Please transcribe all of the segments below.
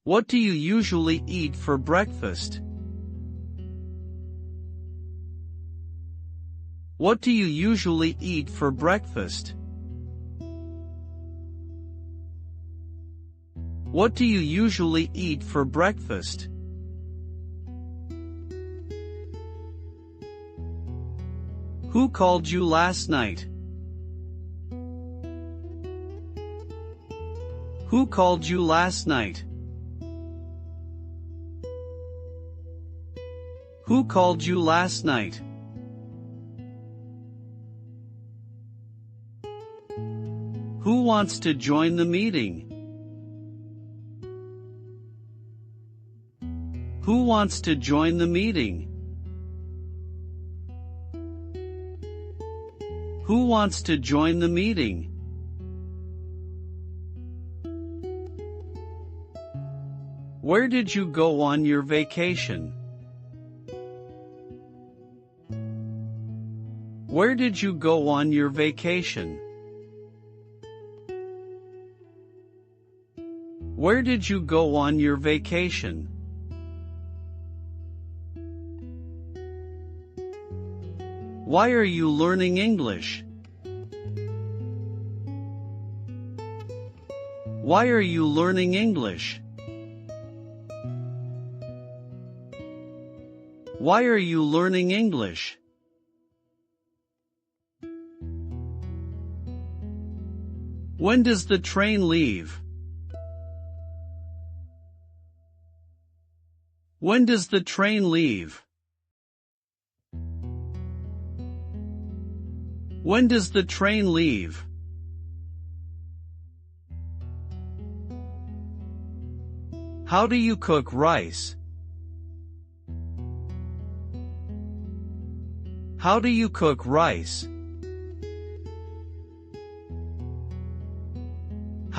What do you usually eat for breakfast? What do you usually eat for breakfast? What do you usually eat for breakfast? Who called you last night? Who called you last night? Who called you last night? Who wants to join the meeting? Who wants to join the meeting? Who wants to join the meeting? Where did you go on your vacation? Where did you go on your vacation? Where did you go on your vacation? Why are you learning English? Why are you learning English? Why are you learning English? When does the train leave? When does the train leave? When does the train leave? How do you cook rice? How do you cook rice?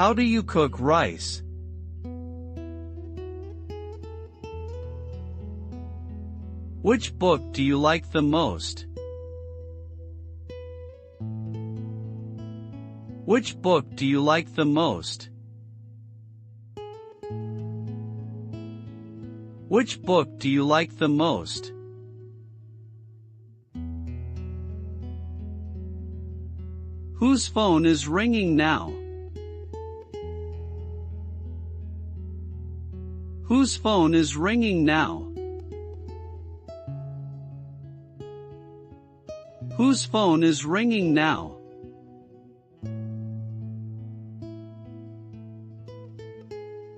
How do you cook rice? Which book do you like the most? Which book do you like the most? Which book do you like the most? Whose phone is ringing now? Whose phone is ringing now? Whose phone is ringing now?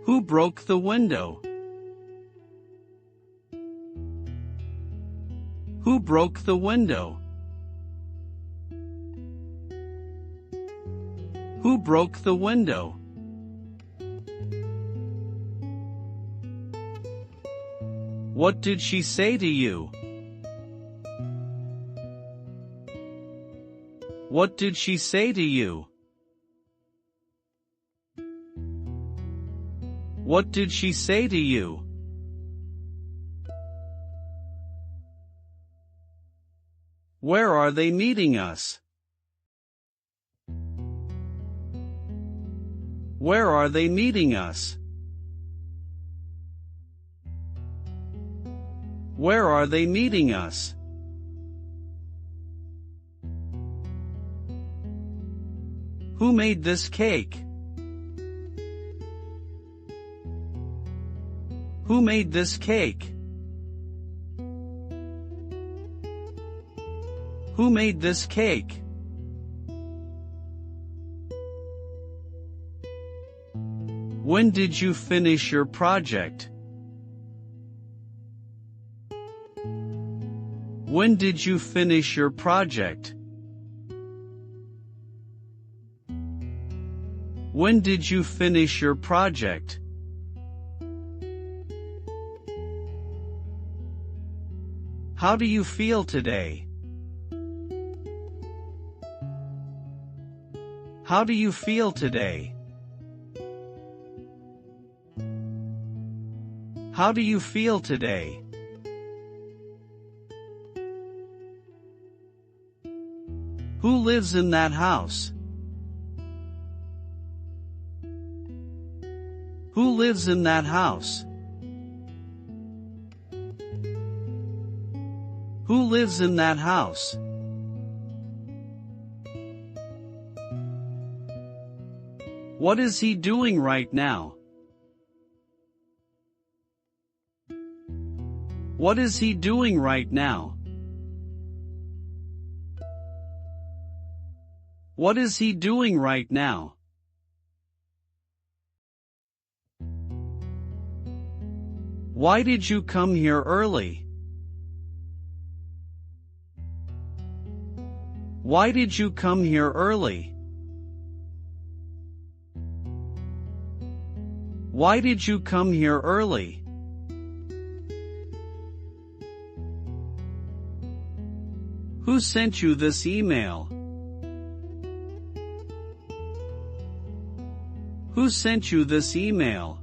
Who broke the window? Who broke the window? Who broke the window? What did she say to you? What did she say to you? What did she say to you? Where are they meeting us? Where are they meeting us? Where are they meeting us? Who made this cake? Who made this cake? Who made this cake? When did you finish your project? When did you finish your project? When did you finish your project? How do you feel today? How do you feel today? How do you feel today? Who lives in that house? Who Who lives in that house? Who lives in that house? What is he doing right now? What is he doing right now? What is he doing right now? Why did you come here early? Why did you come here early? Why did you come here early? Who sent you this email? Who sent you this email?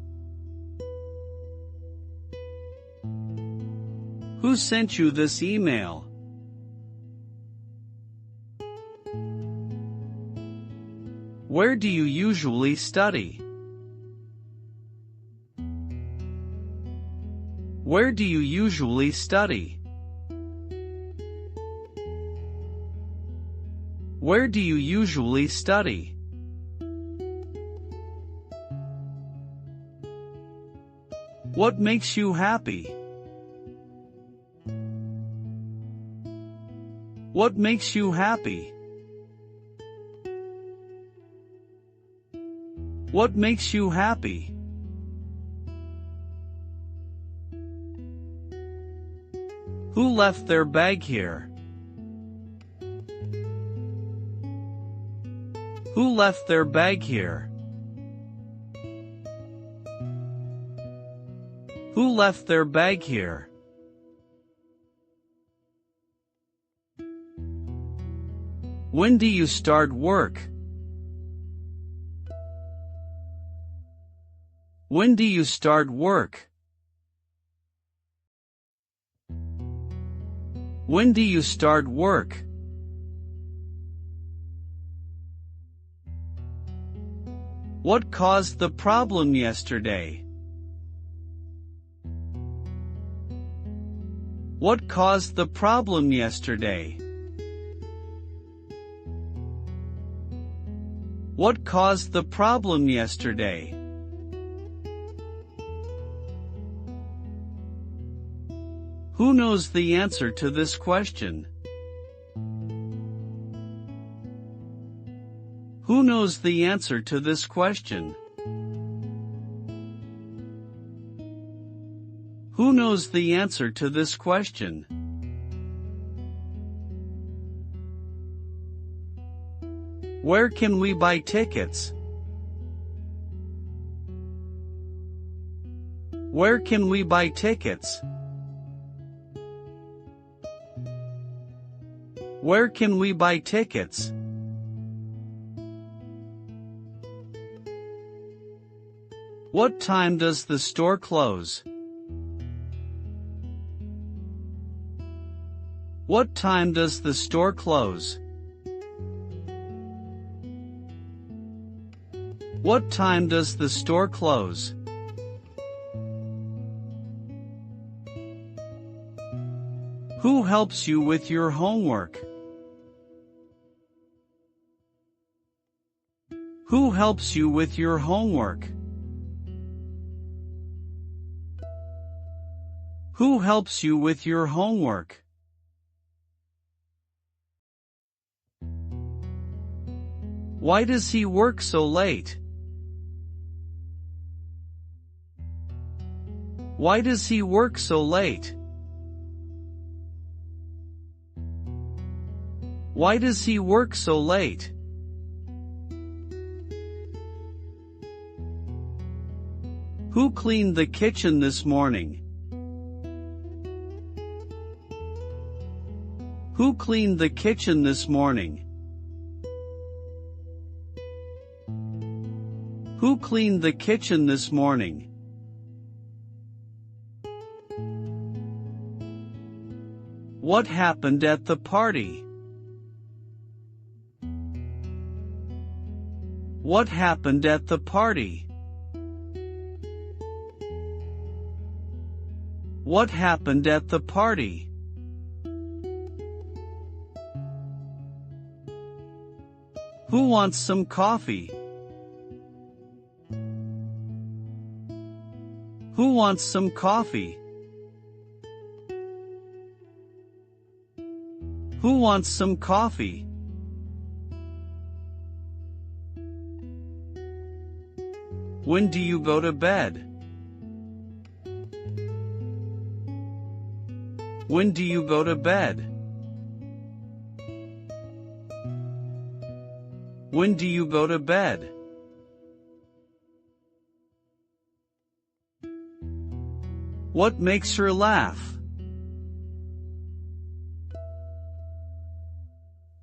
Who sent you this email? Where do you usually study? Where do you usually study? Where do you usually study? What makes you happy? What makes you happy? What makes you happy? Who left their bag here? Who left their bag here? Who left their bag here? When do you start work? When do you start work? When do you start work? What caused the problem yesterday? What caused the problem yesterday? What caused the problem yesterday? Who knows the answer to this question? Who knows the answer to this question? Who knows the answer to this question? Where can we buy tickets? Where can we buy tickets? Where can we buy tickets? What time does the store close? What time does the store close? What time does the store close? Who helps you with your homework? Who helps you with your homework? Who helps you with your homework? Why does he work so late? Why does he work so late? Why does he work so late? Who cleaned the kitchen this morning? Who cleaned the kitchen this morning? Who cleaned the kitchen this morning? What happened at the party? What happened at the party? What happened at the party? Who wants some coffee? Who wants some coffee? Who wants some coffee? When do you go to bed? When do you go to bed? When do you go to bed? What makes her laugh?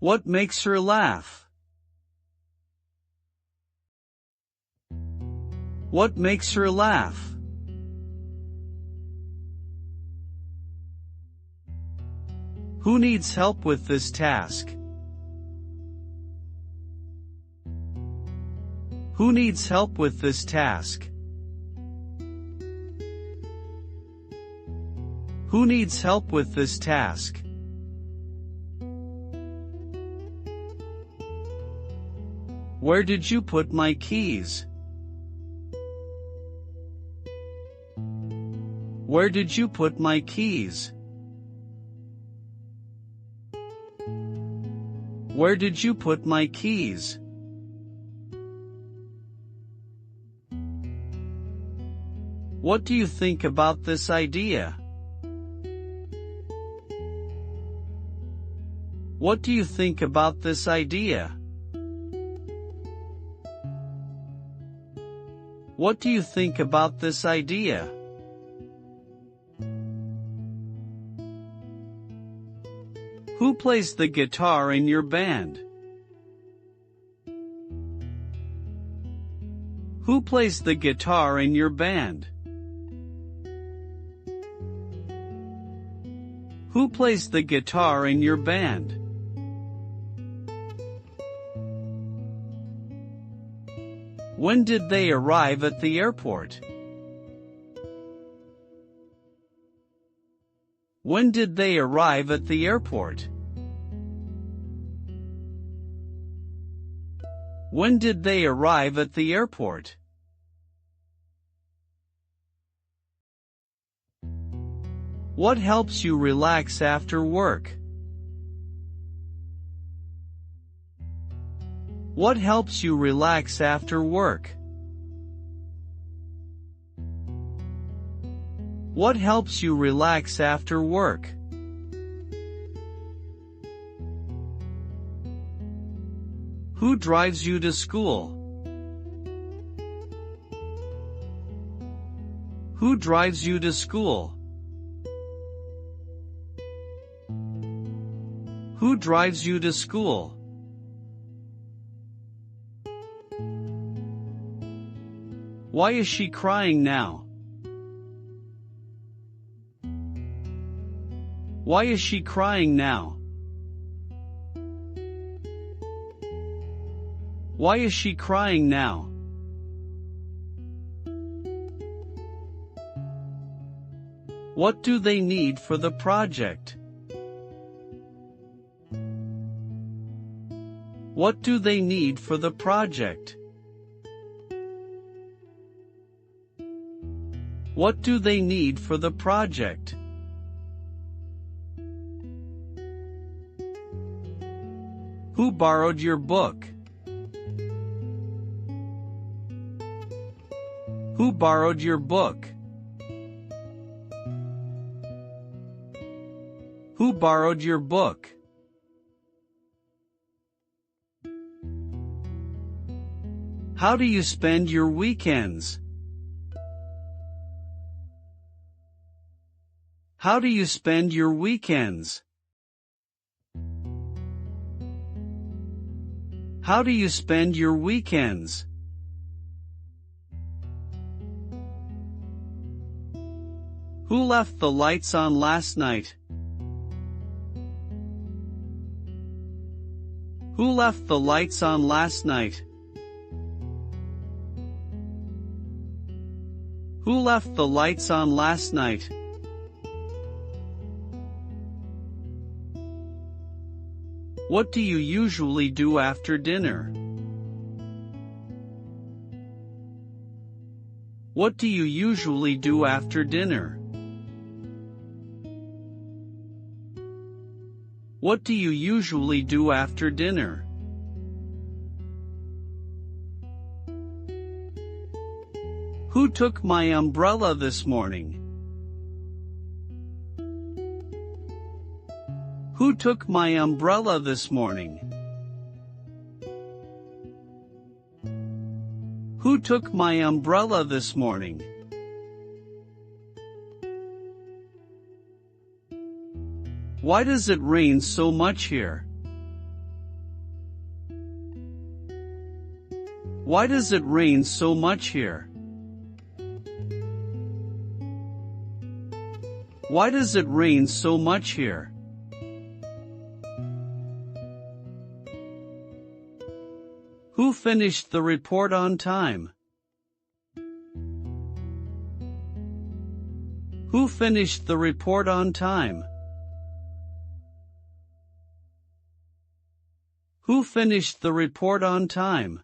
What makes her laugh? What makes her laugh? Who needs help with this task? Who needs help with this task? Who needs help with this task? Where did you put my keys? Where did you put my keys? Where did you put my keys? What do you think about this idea? What do you think about this idea? What do you think about this idea? Who plays the guitar in your band? Who plays the guitar in your band? Who plays the guitar in your band? When did they arrive at the airport? When did they arrive at the airport? When did they arrive at the airport? What helps you relax after work? What helps you relax after work? What helps you relax after work? Who drives you to school? Who drives you to school? Who drives you to school? Why is she crying now? Why is she crying now? Why is she crying now? What do they need for the project? What do they need for the project? What do they need for the project? Who borrowed your book? Who borrowed your book? Who borrowed your book? How do you spend your weekends? How do you spend your weekends? How do you spend your weekends? Who left the lights on last night? Who left the lights on last night? Who left the lights on last night? What do you usually do after dinner? What do you usually do after dinner? What do you usually do after dinner? Who took my umbrella this morning? Who took my umbrella this morning? Who took my umbrella this morning? Why does it rain so much here? Why does it rain so much here? Why does it rain so much here? Who finished the report on time? Who finished the report on time? Who finished the report on time?